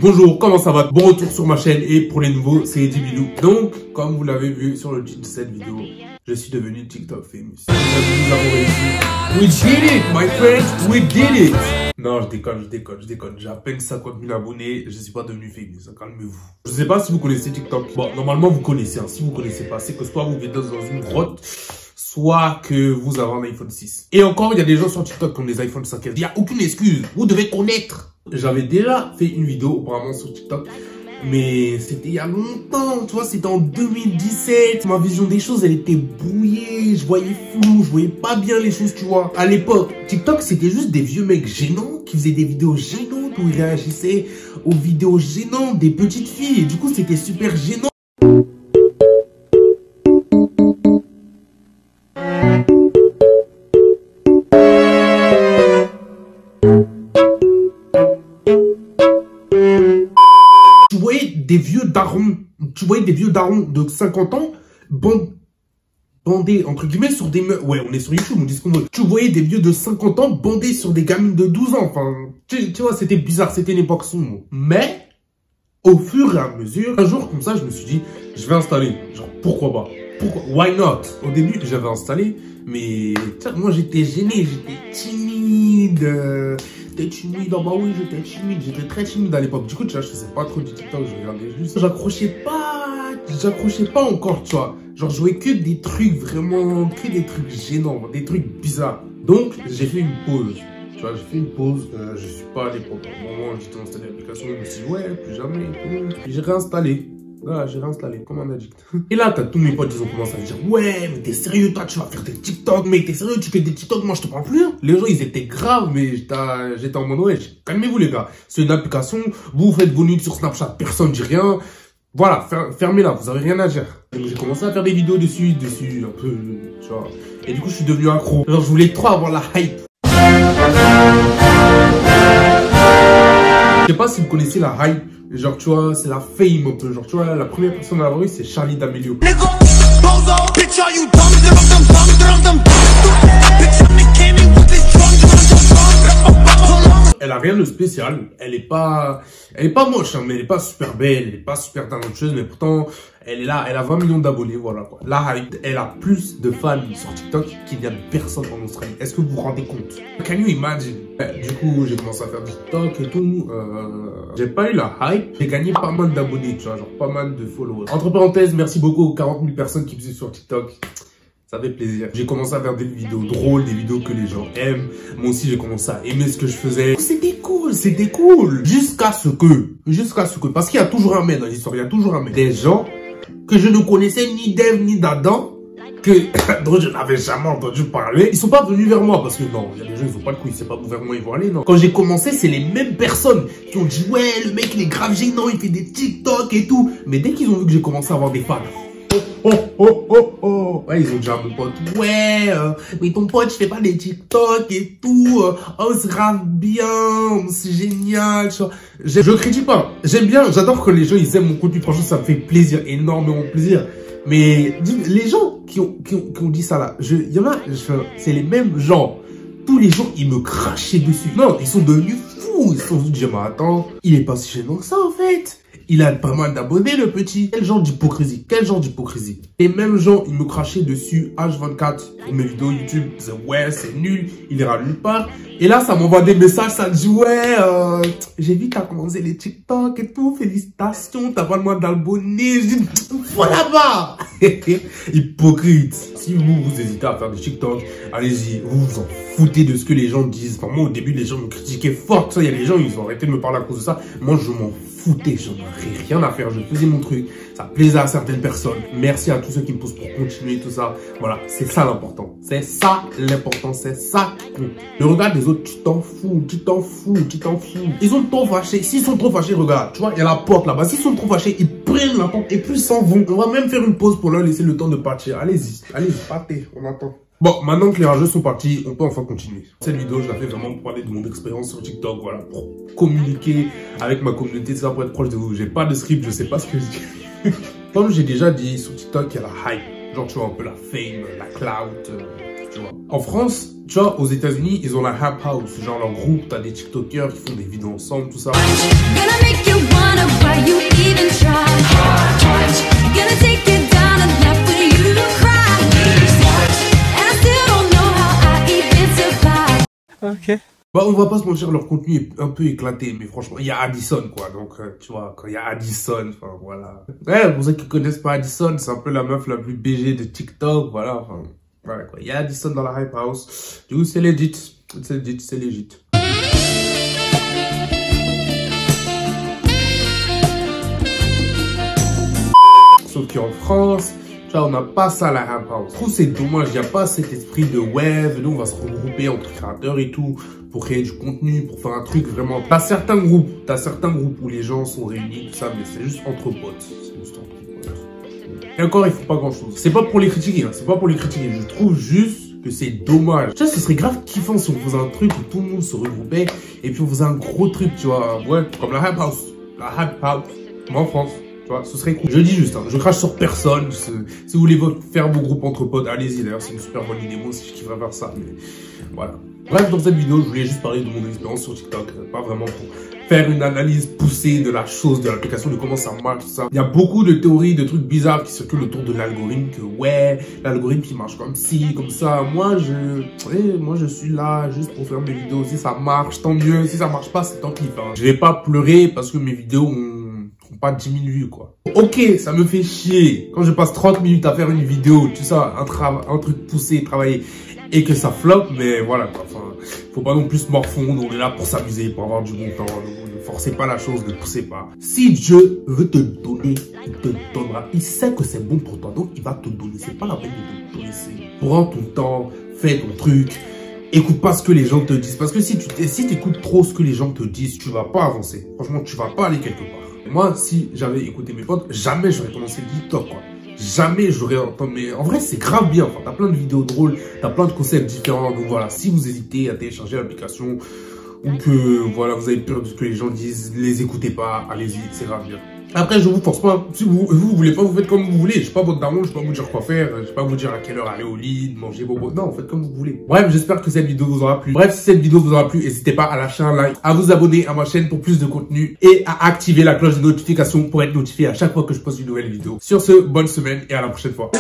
bonjour, comment ça va? Bon retour sur ma chaîne et pour les nouveaux, c'est Eddie Bilou. Donc, comme vous l'avez vu sur le titre de cette vidéo, je suis devenu TikTok famous. Nous avons réussi. We did it, my friends, we did it. Non, je déconne. J'ai à peine 50 000 abonnés, je suis pas devenu famous, calmez-vous. Je sais pas si vous connaissez TikTok. Bon, normalement vous connaissez, hein. Si vous connaissez pas, c'est que soit vous vivez dans une grotte, soit que vous avez un iPhone 6. Et encore, il y a des gens sur TikTok qui ont des iPhone 5S. Il n'y a aucune excuse, vous devez connaître. J'avais déjà fait une vidéo auparavant sur TikTok, mais c'était il y a longtemps, tu vois, c'était en 2017. Ma vision des choses, elle était brouillée, je voyais flou, je voyais pas bien les choses, tu vois. À l'époque, TikTok, c'était juste des vieux mecs gênants qui faisaient des vidéos gênantes où ils réagissaient aux vidéos gênantes des petites filles. Et du coup, c'était super gênant. Tu voyais des vieux darons de 50 ans bandés, entre guillemets, sur des meufs. Ouais, on est sur YouTube, on dit ce qu'on veut. Tu voyais des vieux de 50 ans bandés sur des gamines de 12 ans. Enfin, tu vois, c'était bizarre, c'était une époque sombre. Mais, au fur et à mesure, un jour comme ça, je me suis dit, je vais installer. Genre, pourquoi pas? Why not? Au début, j'avais installé, mais moi, j'étais gêné, j'étais timide. Oh bah oui, j'étais très timide à l'époque. Du coup, tu vois, je faisais pas trop du TikTok, je regardais juste. J'accrochais pas encore, tu vois. Genre, je jouais que des trucs vraiment, que des trucs gênants, des trucs bizarres. Donc, j'ai fait une pause. Tu vois, j'ai fait une pause, je suis pas allé pendant un moment, j'ai installé l'application, je me suis dit, ouais, plus jamais. Puis j'ai réinstallé. Voilà, j'ai réinstallé comme un addict. Et là, t'as tous mes potes, ils ont commencé à dire, ouais, mais t'es sérieux, toi, tu vas faire des TikTok, mais t'es sérieux, tu fais des TikTok, moi, je te parle plus. Hein. Les gens, ils étaient graves, mais j'étais en mode, ouais, calmez-vous, les gars. C'est une application, vous faites vos nudes sur Snapchat, personne dit rien. Voilà, fermez-la, vous avez rien à dire. Donc, j'ai commencé à faire des vidéos dessus, un peu, tu vois. Et du coup, je suis devenu accro. Genre, je voulais trop avoir la hype. Je sais pas si vous connaissez la hype. Genre, tu vois, c'est la fame un peu. Genre, tu vois, la première personne à l'avoir eu, c'est Charli D'Amelio. Elle a rien de spécial. Elle est pas moche, hein, mais elle est pas super belle, elle est pas super talentueuse, mais pourtant, elle est là, elle a 20 millions d'abonnés, voilà quoi. La hype, elle a plus de fans sur TikTok qu'il n'y a de personnes en Australie. Est-ce que vous vous rendez compte? Can you imagine? Du coup, j'ai commencé à faire du TikTok et tout. J'ai pas eu la hype. J'ai gagné pas mal d'abonnés, tu vois, genre pas mal de followers. Entre parenthèses, merci beaucoup aux 40 000 personnes qui me suivent sur TikTok. Ça fait plaisir. J'ai commencé à faire des vidéos drôles, des vidéos que les gens aiment. Moi aussi, j'ai commencé à aimer ce que je faisais. C'était cool. Jusqu'à ce que, parce qu'il y a toujours un mais dans l'histoire, il y a toujours un mais. Des gens que je ne connaissais ni d'Ève ni d'Adam, dont je n'avais jamais entendu parler. Ils sont pas venus vers moi parce que non, il y a des gens, ils ont pas de couilles, c'est pas vers moi, ils vont aller, non. Quand j'ai commencé, c'est les mêmes personnes qui ont dit, ouais, le mec, il est grave gênant, il fait des TikTok et tout. Mais dès qu'ils ont vu que j'ai commencé à avoir des fans, ouais, ils ont dit à mon pote, ouais, mais ton pote, je fais pas des TikTok et tout, oh, c'est grave bien, c'est génial, je critique pas, j'aime bien, j'adore que les gens, ils aiment mon contenu, franchement, ça me fait plaisir, énormément plaisir, mais les gens qui ont dit ça là, il y en a, c'est les mêmes gens, tous les jours, ils me crachaient dessus, non, ils sont devenus fous, ils se sont dit, mais attends, il est pas si gênant que ça, en fait. Il a pas mal d'abonnés, le petit. Quel genre d'hypocrisie? Les mêmes gens, ils me crachaient dessus H24 pour mes vidéos YouTube. Ils disaient, ouais, c'est nul, il ira nulle part. Et là, ça m'envoie des messages, ça dit, ouais, j'ai vu que t'as commencé les TikTok et tout, félicitations, t'as pas le moins d'abonnés. Je dis, voilà bas. Hypocrite. Si vous hésitez à faire des TikTok, allez-y, vous vous en foutez de ce que les gens disent. Enfin, moi, au début, les gens me critiquaient fort. Il y a des gens, ils ont arrêté de me parler à cause de ça. Moi, je m'en foutais, j'en ai rien à faire. Je faisais mon truc. Ça plaisait à certaines personnes. Merci à tous ceux qui me poussent pour continuer tout ça. Voilà, c'est ça l'important. C'est ça l'important. C'est ça qui compte. Le regard des autres, tu t'en fous. Ils sont trop fâchés. S'ils sont trop fâchés, regarde, tu vois, il y a la porte là-bas. S'ils sont trop fâchés, ils prennent la porte et puis ils s'en vont. On va même faire une pause pour leur laisser le temps de partir. Allez-y, partez, on attend. Bon, maintenant que les rageux sont partis, on peut enfin continuer. Cette vidéo, je la fais vraiment pour parler de mon expérience sur TikTok, voilà, pour communiquer avec ma communauté, ça pour être proche de vous. J'ai pas de script, je sais pas ce que je dis. Comme j'ai déjà dit, sur TikTok, il y a la hype. Genre, tu vois, un peu la fame, la clout, tu vois. En France, Tu vois, aux États-Unis, ils ont la Hype House, genre leur groupe, t'as des TikTokers qui font des vidéos ensemble, tout ça. Ok. Bah, on va pas se mentir, leur contenu est un peu éclaté, mais franchement, il y a Addison, quoi. Donc, tu vois, quand il y a Addison, enfin, voilà. Ouais, pour ceux qui connaissent pas Addison, c'est un peu la meuf la plus BG de TikTok, voilà, enfin, voilà, quoi. Il y a Addison dans la Hype House. Du coup, c'est legit. C'est legit, c'est legit. Sauf qu'en France, tu vois, on n'a pas ça à la Hype House. Je trouve c'est dommage, il n'y a pas cet esprit de web, nous on va se regrouper entre créateurs et tout, pour créer du contenu, pour faire un truc vraiment. T'as certains groupes où les gens sont réunis, tout ça, mais c'est juste entre potes. C'est juste entre potes. Et encore, ils font pas grand chose. C'est pas pour les critiquer, hein, c'est pas pour les critiquer. Je trouve juste que c'est dommage. Tu vois, ce serait grave kiffant si on faisait un truc où tout le monde se regroupait, et puis on faisait un gros truc, tu vois, ouais, comme la Hype House. La Hype House, comme en France. Ce serait cool. Je dis juste, hein, je crache sur personne. Si vous voulez faire vos groupes entre potes, allez-y. D'ailleurs, c'est une super bonne idée. Moi aussi, je kifferais faire ça. Mais voilà. Bref, dans cette vidéo, je voulais juste parler de mon expérience sur TikTok. Pas vraiment pour faire une analyse poussée de la chose, de l'application, de comment ça marche, tout ça. Il y a beaucoup de théories, de trucs bizarres qui circulent autour de l'algorithme. Que ouais, l'algorithme qui marche comme ci, comme ça. Moi, je suis là juste pour faire mes vidéos. Si ça marche, tant mieux. Si ça marche pas, c'est tant pis. Hein. Je vais pas pleurer parce que mes vidéos ont pas 10 000 vues, quoi. Ok, ça me fait chier. Quand je passe 30 minutes à faire une vidéo, tout ça, un truc poussé, travailler, et que ça floppe, mais voilà, quoi. Enfin, faut pas non plus se morfondre, on est là pour s'amuser, pour avoir du bon temps. Ne forcez pas la chose, ne poussez pas. Si Dieu veut te donner, il te donnera. Il sait que c'est bon pour toi, donc il va te donner. C'est pas la peine de te donner. Prends ton temps, fais ton truc. Écoute pas ce que les gens te disent. Parce que si t'écoutes trop ce que les gens te disent, tu vas pas avancer. Franchement, tu vas pas aller quelque part. Moi, si j'avais écouté mes potes, jamais j'aurais commencé le TikTok, quoi. Jamais j'aurais entendu. Mais en vrai, c'est grave bien. Enfin, t'as plein de vidéos drôles, t'as plein de concepts différents. Donc voilà, si vous hésitez à télécharger l'application ou que voilà, vous avez peur de ce que les gens disent, les écoutez pas, allez-y, c'est grave bien. Après, je vous force pas. Si vous voulez pas, vous faites comme vous voulez. Je suis pas votre daron, je vais pas vous dire quoi faire. Je vais pas vous dire à quelle heure aller au lit, manger bobo. Non, faites comme vous voulez. Bref, j'espère que cette vidéo vous aura plu. Bref, si cette vidéo vous aura plu, n'hésitez pas à lâcher un like, à vous abonner à ma chaîne pour plus de contenu et à activer la cloche de notification pour être notifié à chaque fois que je poste une nouvelle vidéo. Sur ce, bonne semaine et à la prochaine fois.